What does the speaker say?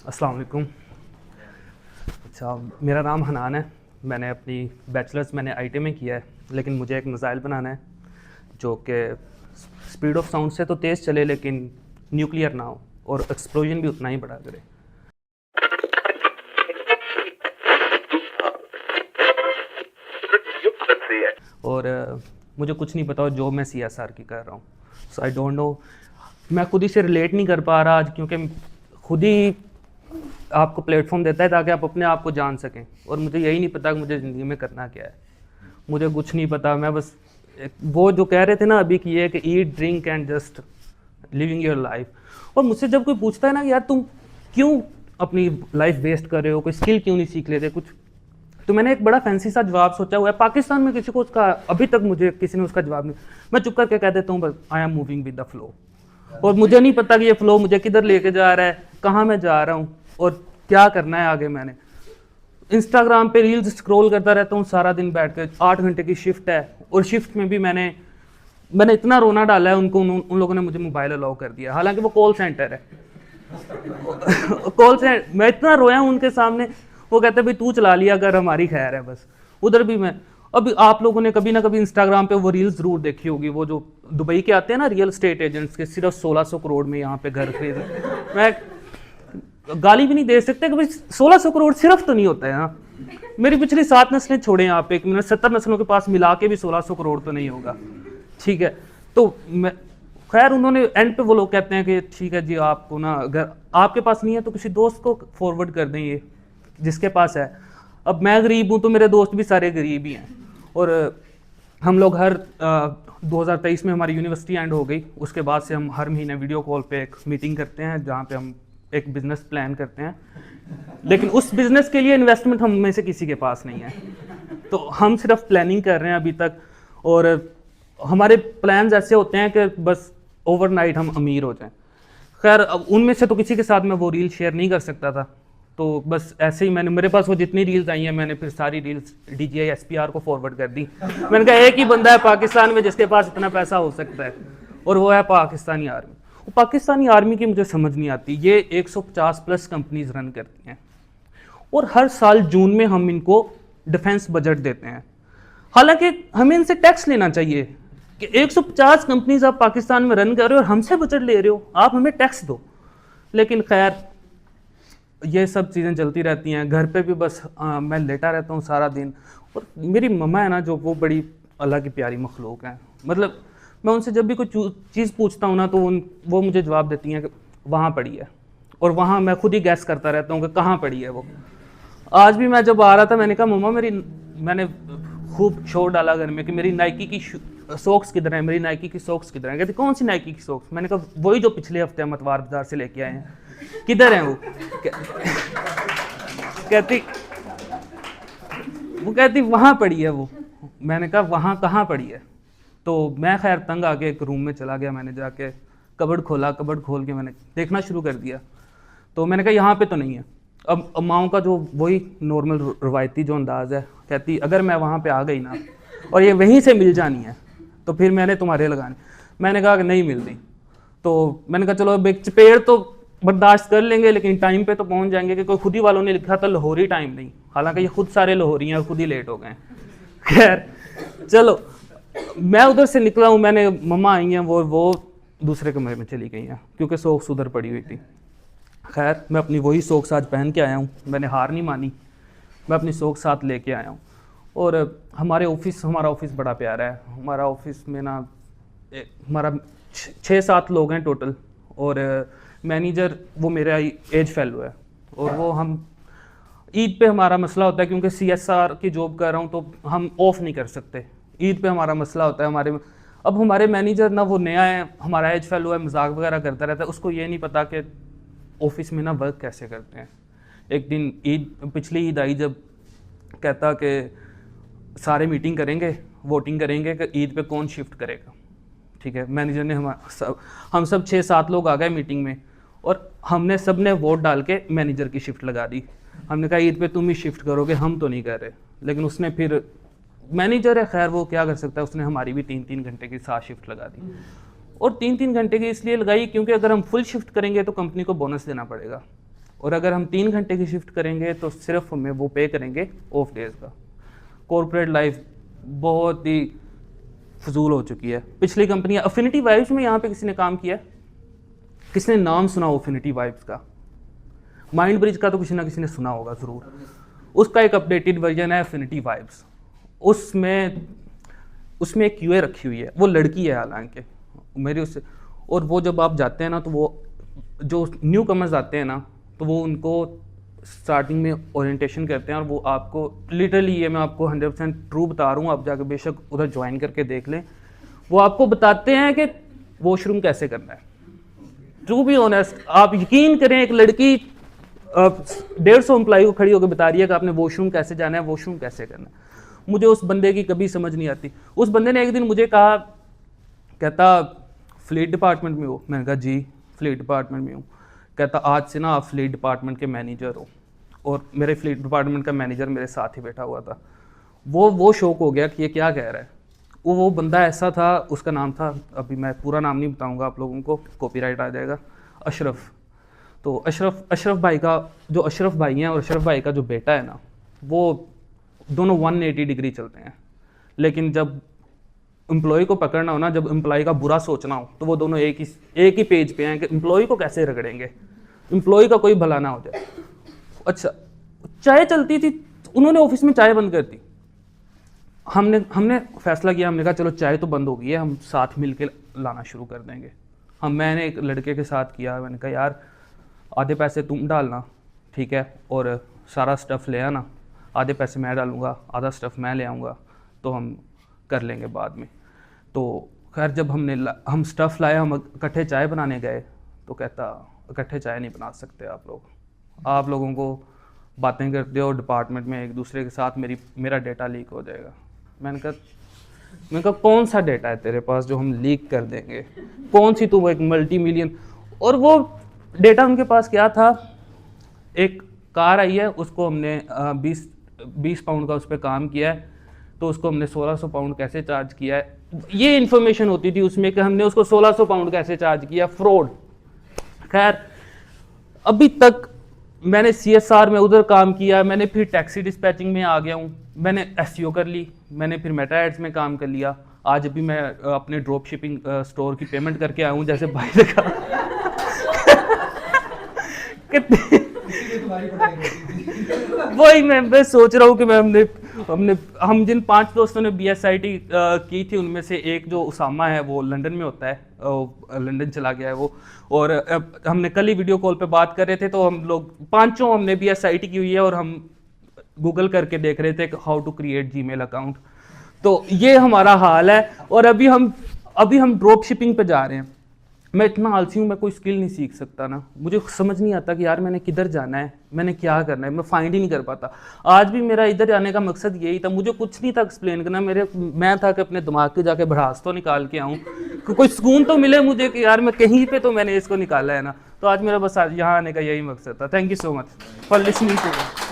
अस्सलाम वालेकुम। अच्छा, मेरा नाम हनान है। मैंने अपनी बैचलर्स आईटी में किया है, लेकिन मुझे एक मिसाइल बनाना है जो कि स्पीड ऑफ साउंड से तो तेज़ चले लेकिन न्यूक्लियर ना हो और एक्सप्लोजन भी उतना ही बड़ा करे। और मुझे कुछ नहीं पता जो मैं सीएसआर की कर रहा हूँ, सो आई डोंट नो। मैं खुद ही से रिलेट नहीं कर पा रहा आज, क्योंकि खुद ही आपको प्लेटफॉर्म देता है ताकि आप अपने आप को जान सकें, और मुझे यही नहीं पता कि मुझे ज़िंदगी में करना क्या है। मुझे कुछ नहीं पता। मैं बस वो जो कह रहे थे ना अभी कि ये कि eat drink and just living your life, और मुझसे जब कोई पूछता है ना कि यार तुम क्यों अपनी लाइफ वेस्ट कर रहे हो, कोई स्किल क्यों नहीं सीख लेते कुछ, तो मैंने एक बड़ा फैंसी सा जवाब सोचा हुआ है। पाकिस्तान में किसी को उसका अभी तक मुझे किसी ने उसका जवाब नहीं। मैं चुप करके कह देता हूँ बस I am moving with the flow, और मुझे नहीं पता कि ये फ्लो मुझे किधर लेके जा रहा है, कहाँ मैं जा रहा हूँ और क्या करना है आगे। मैंने इंस्टाग्राम पे रील्स स्क्रॉल करता रहता हूँ सारा दिन बैठ के। 8 घंटे की शिफ्ट है, और शिफ्ट में भी मैंने इतना रोना डाला है उनको। उन लोगों ने मुझे मोबाइल अलाउ कर दिया, हालांकि वो कॉल सेंटर है। कॉल सेंटर मैं इतना रोया हूँ उनके सामने। वो कहते भाई तू चला लिया अगर हमारी खैर है बस। उधर भी मैं अब आप लोगों ने कभी ना कभी इंस्टाग्राम पे वो रील्स जरूर देखी होगी, वो जो दुबई के आते हैं ना रियल एस्टेट एजेंट्स के, सिर्फ 1600 करोड़ में यहाँ पे घर खरीद। मैं गाली भी नहीं दे सकते कि भाई 1600 करोड़ सिर्फ तो नहीं होता है ना। मेरी पिछली 7 नस्लें छोड़े यहाँ पे, 70 नस्लों के पास मिला के भी 1600 करोड़ तो नहीं होगा। ठीक है, तो मैं खैर उन्होंने एंड पे वो लोग कहते हैं कि ठीक है जी, आपको ना अगर आपके पास नहीं है तो किसी दोस्त को फॉरवर्ड कर दें ये जिसके पास है। अब मैं गरीब हूँ तो मेरे दोस्त भी सारे गरीब ही हैं, और हम लोग हर 2023 में हमारी यूनिवर्सिटी एंड हो गई, उसके बाद से हम हर महीने वीडियो कॉल पे एक मीटिंग करते हैं जहाँ पे हम एक बिज़नेस प्लान करते हैं। लेकिन उस बिज़नेस के लिए इन्वेस्टमेंट हम में से किसी के पास नहीं है, तो हम सिर्फ प्लानिंग कर रहे हैं अभी तक। और हमारे प्लान्स ऐसे होते हैं कि बस ओवरनाइट हम अमीर हो जाएं। खैर अब उनमें से तो किसी के साथ मैं वो रील शेयर नहीं कर सकता था, तो बस ऐसे ही मेरे पास वो जितनी रील्स आई हैं मैंने फिर सारी रील्स DJI SPR को फॉरवर्ड कर दी। मैंने कहा एक ही बंदा है पाकिस्तान में जिसके पास इतना पैसा हो सकता है, और वो है पाकिस्तानी आर्मी। वो पाकिस्तानी आर्मी की मुझे समझ नहीं आती। ये 150+ कंपनीज रन करती हैं, और हर साल जून में हम इनको डिफेंस बजट देते हैं। हालांकि हमें इनसे टैक्स लेना चाहिए कि 150 कंपनीज आप पाकिस्तान में रन कर रहे हो और हमसे बजट ले रहे हो, आप हमें टैक्स दो। लेकिन खैर ये सब चीज़ें चलती रहती हैं। घर पे भी बस मैं लेटा रहता हूँ सारा दिन। और मेरी मम्मा है ना जो, वो बड़ी अल्लाह की प्यारी मखलूक हैं। मतलब मैं उनसे जब भी कोई चीज़ पूछता हूँ ना तो वो मुझे जवाब देती हैं कि वहाँ पड़ी है, और वहाँ मैं खुद ही गैस करता रहता हूँ कि कहाँ पड़ी है वो। आज भी मैं जब आ रहा था मैंने कहा मम्मा मैंने खूब शोर डाला घर में कि मेरी नाइकी की सॉक्स किधर है, मेरी नाइकी की सॉक्स किधर है। कहती कौन सी नाइकी की सॉक्स? मैंने कहा वही जो पिछले हफ्ते हम मतवार बाजार से लेके आए हैं, किधर है वो? कहती वहाँ पड़ी है वो। मैंने कहा वहाँ कहाँ पड़ी है? तो मैं खैर तंग आके एक रूम में चला गया। मैंने जाके कबर्ड खोला, कबर्ड खोल के मैंने देखना शुरू कर दिया। तो मैंने कहा यहाँ पे तो नहीं है। अब माओ का जो वही नॉर्मल रवायती जो अंदाज़ है, कहती अगर मैं वहाँ पे आ गई ना और ये वहीं से मिल जानी है तो फिर मैंने तुम्हारे लगाने। मैंने कहा कि नहीं मिलती। तो मैंने कहा चलो अब एक चपेड़ तो बर्दाश्त कर लेंगे, लेकिन टाइम पे तो पहुँच जाएंगे। कि कोई खुद ही वालों ने लिखा था लाहौरी टाइम नहीं, हालांकि ये खुद सारे लाहौरी हैं और खुद ही लेट हो गए। खैर चलो, मैं उधर से निकला हूँ। मैंने मम्मा आई हैं, वो दूसरे कमरे में चली गई हैं क्योंकि सॉक्स उधर पड़ी हुई थी। खैर मैं अपनी वही सॉक्स आज पहन के आया हूँ। मैंने हार नहीं मानी, मैं अपनी सॉक्स साथ लेके आया हूँ। और हमारा ऑफिस बड़ा प्यारा है। हमारा ऑफिस में ना हमारा 6-7 लोग हैं टोटल, और मैनेजर वो मेरा एज फेलो है। और वो हम ईद पे हमारा मसला होता है क्योंकि CSR की जॉब कर रहा हूँ तो हम ऑफ नहीं कर सकते। ईद पे हमारा मसला होता है। अब हमारे मैनेजर ना वो नया है, हमारा एज फेलो है, मजाक वगैरह करता रहता है। उसको ये नहीं पता कि ऑफिस में ना वर्क कैसे करते हैं। एक दिन पिछली ईद आई जब कहता कि सारे मीटिंग करेंगे, वोटिंग करेंगे कि ईद पे कौन शिफ्ट करेगा। ठीक है, मैनेजर ने हम सब 6-7 लोग आ गए मीटिंग में, और हमने सब ने वोट डाल के मैनेजर की शिफ्ट लगा दी। हमने कहा ईद पे तुम ही शिफ्ट करोगे, हम तो नहीं कर रहे। लेकिन उसने फिर, मैनेजर है खैर वो क्या कर सकता है, उसने हमारी भी 3-3 घंटे की साथ शिफ्ट लगा दी। और 3-3 घंटे की इसलिए लगाई क्योंकि अगर हम फुल शिफ्ट करेंगे तो कंपनी को बोनस देना पड़ेगा। और अगर हम 3 घंटे की शिफ्ट करेंगे तो सिर्फ हमें वो पे करेंगे ऑफ डेज का। कॉर्पोरेट लाइफ बहुत ही फजूल हो चुकी है। पिछली कंपनियां, अफिनिटी वाइब्स में यहाँ पे किसी ने काम किया है? किसने नाम सुना अफिनिटी वाइब्स का? माइंड ब्रिज का तो किसी ना किसी ने सुना होगा ज़रूर। उसका एक अपडेटेड वर्जन है अफिनिटी वाइब्स। उसमें एक क्यूए रखी हुई है, वो लड़की है हालांकि मेरी उससे। और वो जब आप जाते हैं ना तो वो जो न्यू कमर्स आते हैं ना तो वो उनको स्टार्टिंग में ओरिएंटेशन करते हैं और वो आपको लिटरली, ये मैं आपको 100% ट्रू बता रहा हूँ, आप जाकर बेशक उधर ज्वाइन करके देख लें, वो आपको बताते हैं कि वॉशरूम कैसे करना है। टू बी ऑनेस्ट, आप यकीन करें, एक लड़की 150 एम्प्लॉई को खड़ी होकर बता रही है कि आपने वॉशरूम कैसे जाना है, वॉशरूम कैसे करना है। मुझे उस बंदे की कभी समझ नहीं आती। उस बंदे ने एक दिन मुझे कहा, कहता फ्लीट डिपार्टमेंट में हो? मैंने कहा जी फ्लीट डिपार्टमेंट में हूँ। कहता आज से ना आप फ्लीट डिपार्टमेंट के मैनेजर हो। और मेरे फ्लीट डिपार्टमेंट का मैनेजर मेरे साथ ही बैठा हुआ था। वो शौक हो गया कि ये क्या कह रहा है। वो बंदा ऐसा था, उसका नाम था, अभी मैं पूरा नाम नहीं बताऊंगा आप लोगों को, कॉपीराइट आ जाएगा, अशरफ। तो अशरफ भाई का, जो अशरफ भाई हैं और अशरफ भाई का जो बेटा है ना, वो दोनों 180 डिग्री चलते हैं। लेकिन जब एम्प्लॉय को पकड़ना हो ना, जब एम्प्लॉय का बुरा सोचना हो, तो वो दोनों एक ही पेज पे हैं कि एम्प्लॉय को कैसे रगड़ेंगे, एम्प्लॉय का कोई भला ना हो जाए। अच्छा, चाय चलती थी, उन्होंने ऑफिस में चाय बंद कर दी। हमने फैसला किया, हमने कहा चलो चाय तो बंद हो गई है, हम साथ मिल के लाना शुरू कर देंगे। मैंने एक लड़के के साथ किया, मैंने कहा यार आधे पैसे तुम डालना, ठीक है, और सारा स्टफ़ ले आना, आधे पैसे मैं डालूंगा, आधा स्टफ़ मैं ले आऊँगा, तो हम कर लेंगे बाद में। तो खैर जब हम स्टफ़ लाए, हम इकट्ठे चाय बनाने गए, तो कहता इकट्ठे चाय नहीं बना सकते आप लोगों को बातें करते हो डिपार्टमेंट में एक दूसरे के साथ, मेरा डेटा लीक हो जाएगा। मैंने कहा कौन सा डेटा है तेरे पास जो हम लीक कर देंगे? कौन सी तू एक मल्टी मिलियन। और वो डेटा उनके पास क्या था, एक कार आई है, उसको हमने 20 पाउंड का उस पर काम किया है, तो उसको हमने 1600 पाउंड कैसे चार्ज किया है, ये इन्फॉर्मेशन होती थी उसमें कि हमने उसको 1600 पाउंड कैसे चार्ज किया, फ्रॉड। खैर अभी तक मैंने CSR में उधर काम किया, मैंने फिर टैक्सी डिस्पैचिंग में आ गया हूँ, मैंने SEO कर ली, मैंने फिर मेटा एड्स में काम कर लिया। आज अभी मैं अपने ड्रॉप शिपिंग स्टोर की पेमेंट करके आया हूँ, जैसे भाई ने कहा। वही मैं सोच रहा हूँ कि हम जिन 5 दोस्तों ने BSIT की थी, उनमें से एक जो उसामा है वो लंदन में होता है, लंदन चला गया है वो। और हमने कल ही वीडियो कॉल पे बात कर रहे थे, तो हम लोग पांचों हमने BSIT की हुई है और हम गूगल करके देख रहे थे how to create Gmail account. तो ये हमारा हाल है। और अभी हम ड्रॉप शिपिंग पे जा रहे हैं। मैं इतना आलसी हूँ, मैं कोई स्किल नहीं सीख सकता ना, मुझे समझ नहीं आता कि यार मैंने किधर जाना है, मैंने क्या करना है, मैं फाइंड ही नहीं कर पाता। आज भी मेरा इधर जाने का मकसद यही था, मुझे कुछ नहीं था एक्सप्लेन करना, मैं था कि अपने दिमाग के जाके भड़ास तो निकाल के आऊँ, कोई सुकून तो मिले मुझे कि यार मैं कहीं पे तो मैंने इसको निकाला है ना। तो आज मेरा बस यहाँ आने का यही मकसद था। Thank you so much for listening to me.